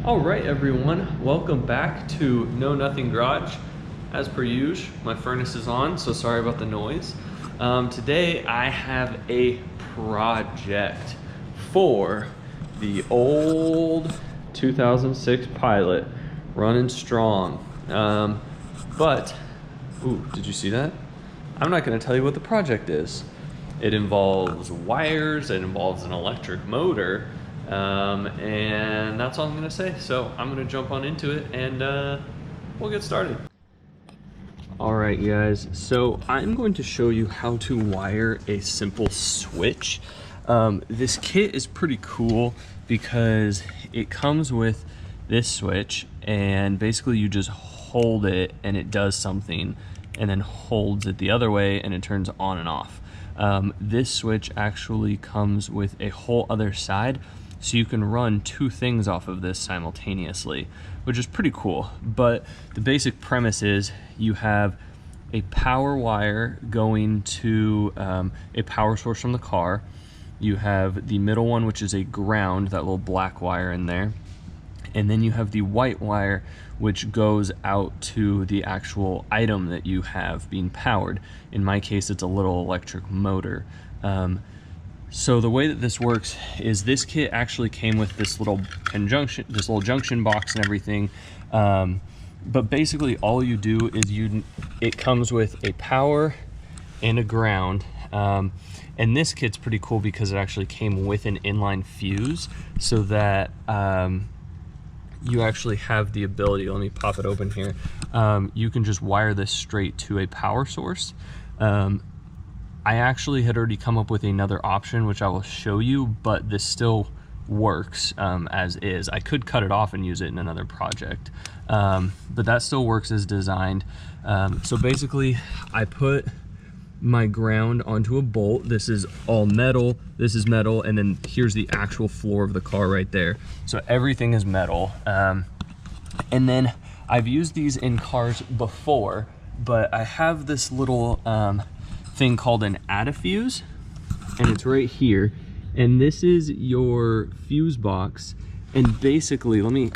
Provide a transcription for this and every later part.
All right, everyone, welcome back to Know Nothing Garage. As per usual, my furnace is on, so sorry about the noise. Today I have a project for the old 2006 Pilot, running strong. Did you see that? I'm not gonna tell you what the project is. It involves wires, it involves an electric motor, and that's all I'm gonna say. So I'm gonna jump on into it and we'll get started. All right, guys, so I'm going to show you how to wire a simple switch. This kit is pretty cool because it comes with this switch, and basically you just hold it and it does something, and then holds it the other way and it turns on and off. This switch actually comes with a whole other side, so you can run two things off of this simultaneously, which is pretty cool. But the basic premise is you have a power wire going to a power source from the car. You have the middle one, which is a ground, that little black wire in there. And then you have the white wire, which goes out to the actual item that you have being powered. In my case, it's a little electric motor. So the way that this works is this kit actually came with this little junction box and everything. But basically all you do is it comes with a power and a ground. And this kit's pretty cool because it actually came with an inline fuse, so that you actually have the ability, let me pop it open here. You can just wire this straight to a power source. I actually had already come up with another option, which I will show you, but this still works as is. I could cut it off and use it in another project, but that still works as designed. So basically, I put my ground onto a bolt. This is all metal, this is metal, and then here's the actual floor of the car right there. So everything is metal. And then I've used these in cars before, but I have this little thing called an add-a-fuse, and it's right here. And this is your fuse box. And basically, let me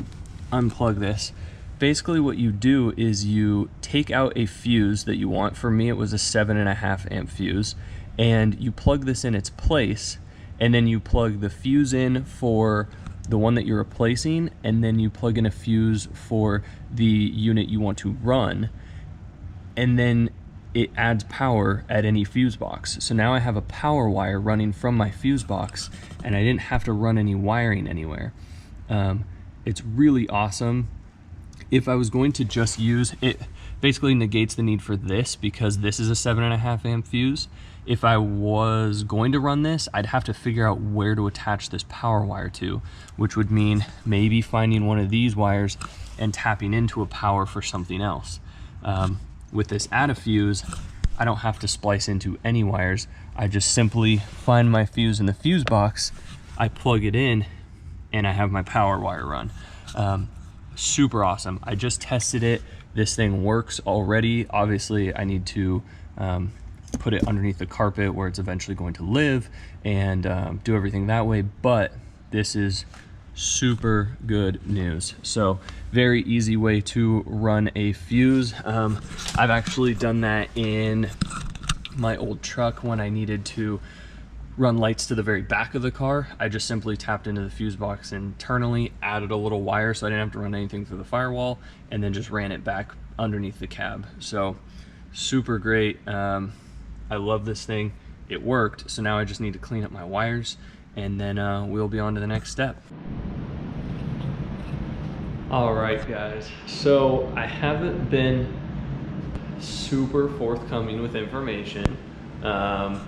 unplug this. Basically what you do is you take out a fuse that you want. For me, it was a 7.5 amp fuse, and you plug this in its place, and then you plug the fuse in for the one that you're replacing, and then you plug in a fuse for the unit you want to run, and then it adds power at any fuse box. So now I have a power wire running from my fuse box, and I didn't have to run any wiring anywhere. It's really awesome. If I was going to just use it, basically negates the need for this because this is a 7.5 amp fuse. If I was going to run this, I'd have to figure out where to attach this power wire to, which would mean maybe finding one of these wires and tapping into a power for something else. With this add-a-fuse, I don't have to splice into any wires. I just simply find my fuse in the fuse box, I plug it in, and I have my power wire run. Super awesome. I just tested it. This thing works already. Obviously, I need to put it underneath the carpet where it's eventually going to live, and do everything that way, but this is super good news. So very easy way to run a fuse. I've actually done that in my old truck when I needed to run lights to the very back of the car. I just simply tapped into the fuse box internally, added a little wire so I didn't have to run anything through the firewall, and then just ran it back underneath the cab. So super great. I love this thing. It worked. So now I just need to clean up my wires, and then we'll be on to the next step. All right, guys, so I haven't been super forthcoming with information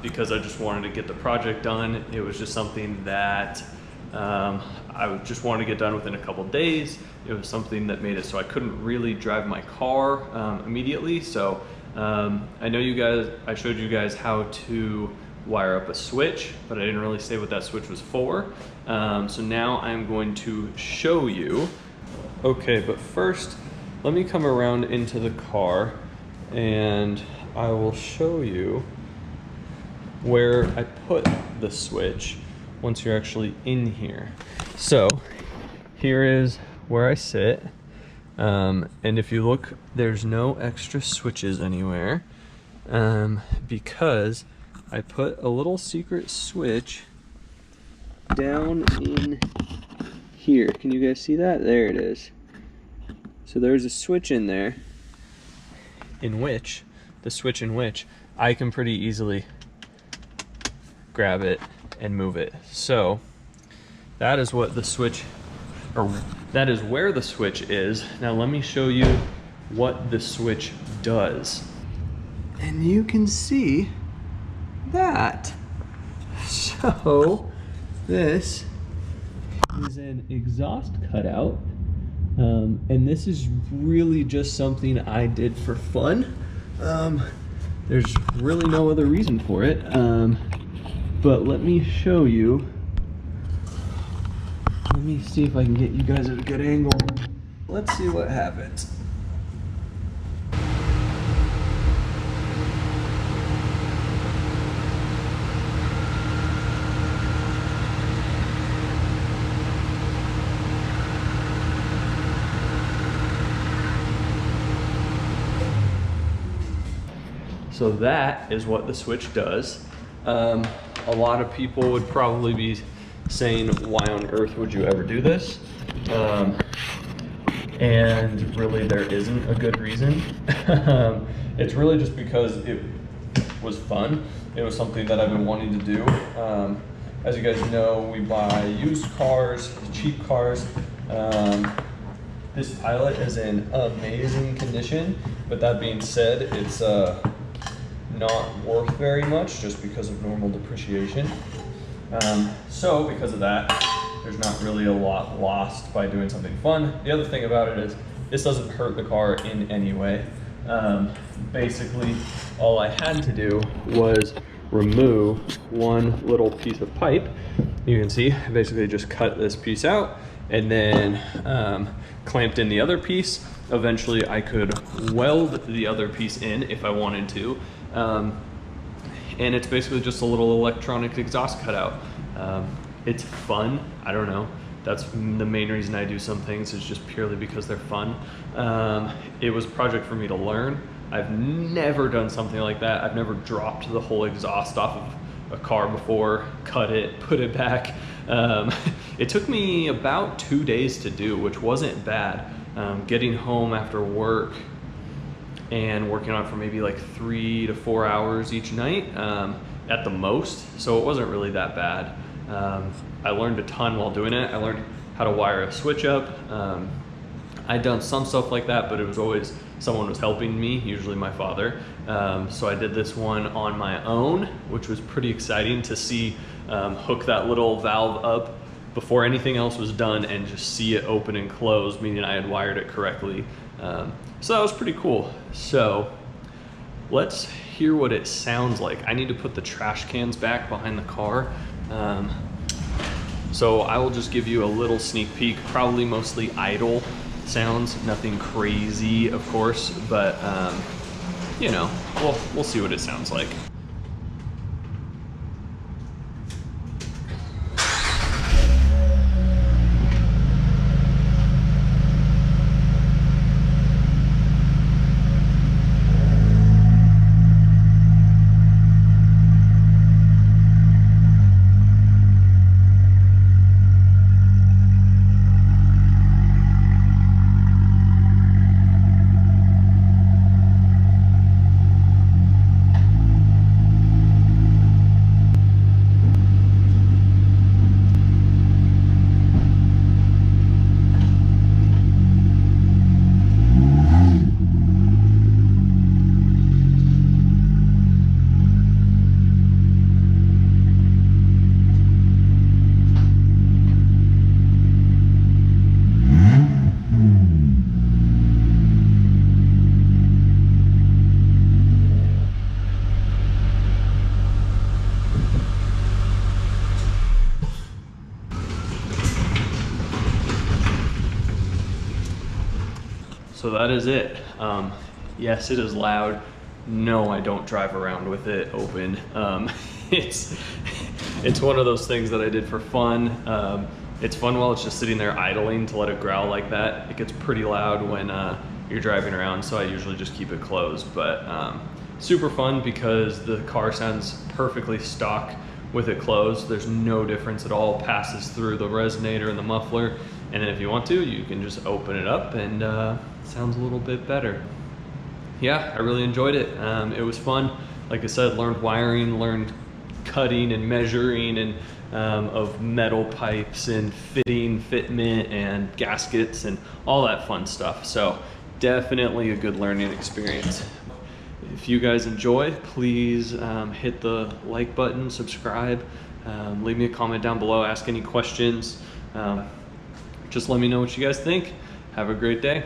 because I just wanted to get the project done. It was just something that I just wanted to get done within a couple days. It was something that made it so I couldn't really drive my car immediately. So I know you guys, I showed you guys how to wire up a switch, but I didn't really say what that switch was for. So now I'm going to show you. Okay, but first, let me come around into the car and I will show you where I put the switch once you're actually in here. So here is where I sit. And if you look, there's no extra switches anywhere, because I put a little secret switch down in here. Can you guys see that? There it is. So there's a switch in there, in which I can pretty easily grab it and move it. So that is what the switch, or that is where the switch is. Now let me show you what the switch does. And you can see that. So this is an exhaust cutout. And this is really just something I did for fun. There's really no other reason for it. But let me show you. Let me see if I can get you guys at a good angle. Let's see what happens. So that is what the switch does. A lot of people would probably be saying, why on earth would you ever do this? And really there isn't a good reason. It's really just because it was fun. It was something that I've been wanting to do. As you guys know, we buy used cars, cheap cars. This Pilot is in amazing condition, but that being said, it's not worth very much just because of normal depreciation. So because of that, there's not really a lot lost by doing something fun. The other thing about it is this doesn't hurt the car in any way. Basically, all I had to do was remove one little piece of pipe. You can see, I basically just cut this piece out and then clamped in the other piece. Eventually I could weld the other piece in if I wanted to. And it's basically just a little electronic exhaust cutout. It's fun, I don't know. That's the main reason I do some things, is just purely because they're fun. It was a project for me to learn. I've never done something like that. I've never dropped the whole exhaust off of a car before, cut it, put it back. It took me about 2 days to do, which wasn't bad. Getting home after work and working on it for maybe like 3 to 4 hours each night at the most, so it wasn't really that bad. I learned a ton while doing it. I learned how to wire a switch up. I'd done some stuff like that, but it was always someone was helping me, usually my father. So I did this one on my own, which was pretty exciting to see hook that little valve up before anything else was done and just see it open and close, meaning I had wired it correctly. So that was pretty cool. So let's hear what it sounds like. I need to put the trash cans back behind the car. So I will just give you a little sneak peek, probably mostly idle sounds, nothing crazy, of course, but you know, we'll see what it sounds like. So that is it. Yes, it is loud. No, I don't drive around with it open. It's one of those things that I did for fun. It's fun while it's just sitting there idling to let it growl like that. It gets pretty loud when you're driving around, so I usually just keep it closed. But super fun because the car sounds perfectly stock with it closed. There's no difference at all. Passes through the resonator and the muffler, and then if you want to, you can just open it up and it sounds a little bit better. Yeah, I really enjoyed it. It was fun. Like I said, learned wiring, learned cutting and measuring and of metal pipes and fitment and gaskets and all that fun stuff. So definitely a good learning experience. If you guys enjoy, please hit the like button, subscribe, leave me a comment down below, ask any questions. Just let me know what you guys think. Have a great day.